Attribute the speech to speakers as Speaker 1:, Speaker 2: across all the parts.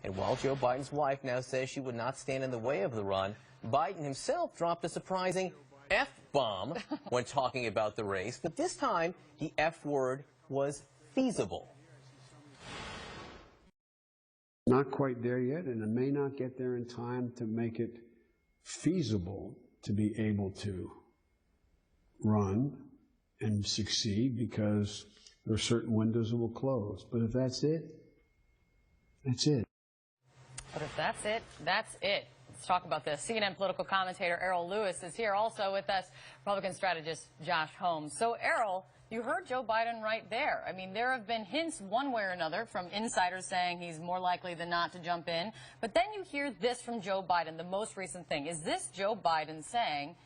Speaker 1: And while Joe Biden's wife now says she would not stand in the way of the run, Biden himself dropped a surprising F-bomb when talking about the race. But this time, the F word was feasible.
Speaker 2: Not quite there yet, and it may not get there in time to make it feasible to be able to run and succeed, because there are certain windows that will close. But if that's it, that's it.
Speaker 3: But if that's it, that's it. Let's talk about this. CNN political commentator Errol Lewis is here, also with us, Republican strategist Josh Holmes. So, Errol, you heard Joe Biden right there. I mean, there have been hints one way or another from insiders saying he's more likely than not to jump in. But then you hear this from Joe Biden, the most recent thing. Is this Joe Biden saying,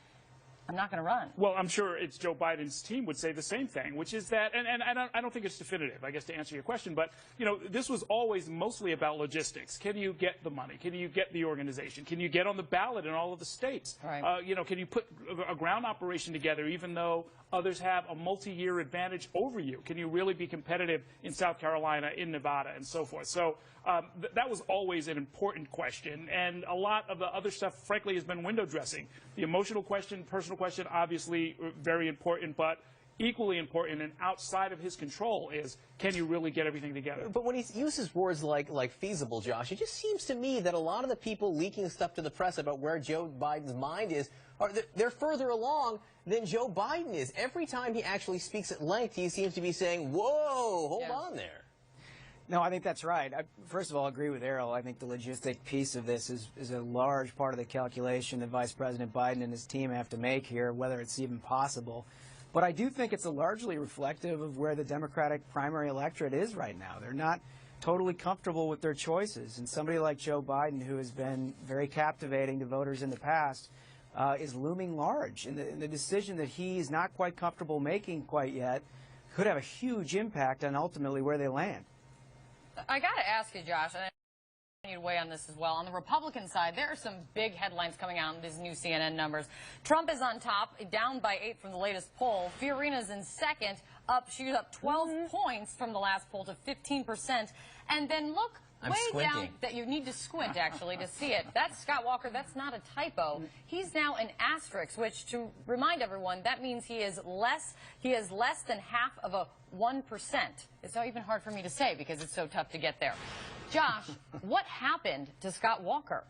Speaker 3: I'm not going to run?
Speaker 4: Well, I'm sure it's Joe Biden's team would say the same thing, which is that, and I don't think it's definitive, I guess, to answer your question, but, you know, this was always mostly about logistics. Can you get the money? Can you get the organization? Can you get on the ballot in all of the states?
Speaker 3: Right.
Speaker 4: You know, can you put a ground operation together even though others have a multi-year advantage over you? Can you really be competitive in South Carolina, in Nevada, and so forth? So that was always an important question, and a lot of the other stuff, frankly, has been window dressing. The emotional question, personal question, obviously very important, but equally important and outside of his control is, can you really get everything together?
Speaker 1: But when he uses words like feasible, Josh, it just seems to me that a lot of the people leaking stuff to the press about where Joe Biden's mind is, they're further along than Joe Biden is. Every time he actually speaks at length, he seems to be saying, whoa, hold on there.
Speaker 5: No, I think that's right. First of all, I agree with Errol. I think the logistic piece of this is a large part of the calculation that Vice President Biden and his team have to make here, whether it's even possible. But I do think it's largely reflective of where the Democratic primary electorate is right now. They're not totally comfortable with their choices. And somebody like Joe Biden, who has been very captivating to voters in the past, is looming large. And the decision that he's not quite comfortable making quite yet could have a huge impact on ultimately where they land.
Speaker 3: I got to ask you, Josh, and I need to weigh on this as well. On the Republican side, there are some big headlines coming out in these new CNN numbers. Trump is on top, down by 8 from the latest poll. Fiorina's in second, she's up 12 points from the last poll to 15%. And then look, way down, that you need to squint, actually, to see it. That's Scott Walker. That's not a typo. He's now an asterisk, which, to remind everyone, that means he is less than half of a 1%. It's not even hard for me to say because it's so tough to get there. Josh, what happened to Scott Walker?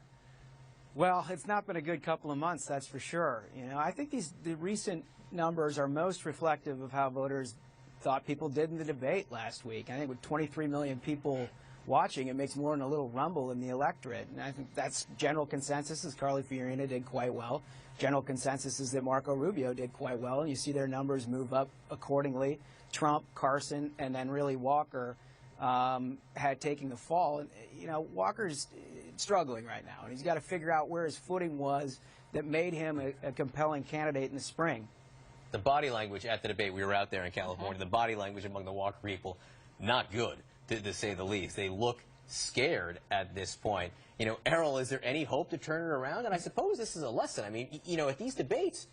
Speaker 5: Well, it's not been a good couple of months, that's for sure. You know, I think the recent numbers are most reflective of how voters thought people did in the debate last week. I think with 23 million people watching, it makes more than a little rumble in the electorate. And I think that's general consensus is Carly Fiorina did quite well. General consensus is that Marco Rubio did quite well. And you see their numbers move up accordingly. Trump, Carson, and then really Walker had taken the fall. And, you know, Walker's struggling right now. And he's got to figure out where his footing was that made him a compelling candidate in the spring.
Speaker 1: The body language at the debate, we were out there in California, the body language among the Walker people, not good, to say the least. They look scared at this point. You know, Errol, is there any hope to turn it around? And I suppose this is a lesson. I mean, you know, at these debates,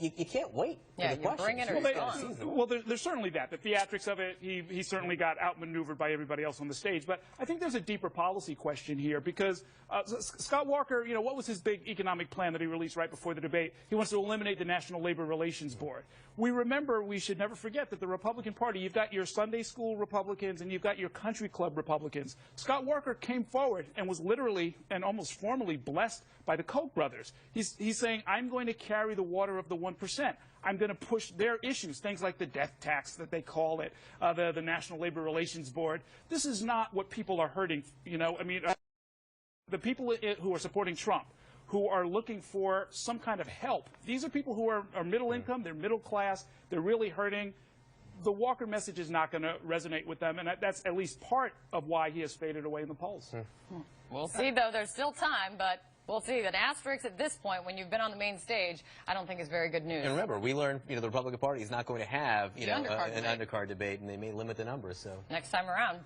Speaker 1: you can't wait for the questions.
Speaker 4: Well, there's certainly that. The theatrics of it, he certainly got outmaneuvered by everybody else on the stage. But I think there's a deeper policy question here because Scott Walker, you know, what was his big economic plan that he released right before the debate? He wants to eliminate the National Labor Relations Board. We should never forget that the Republican Party, you've got your Sunday school Republicans and you've got your country club Republicans. Scott Walker came forward and was literally and almost formally blessed by the Koch brothers. He's saying, I'm going to carry the water of the 1%. I'm going to push their issues, things like the death tax that they call it, the National Labor Relations Board. This is not what people are hurting, you know. I mean, the people who are supporting Trump, who are looking for some kind of help, these are people who are middle income, they're middle class, they're really hurting. The Walker message is not going to resonate with them, and that's at least part of why he has faded away in the polls.
Speaker 3: We'll see, though. There's still time, but we'll see. That asterisk at this point, when you've been on the main stage, I don't think is very good news.
Speaker 1: And remember, we learned, you know, the Republican Party is not going to have, you know, an
Speaker 3: undercard
Speaker 1: undercard debate, and they may limit the numbers. So
Speaker 3: next time around.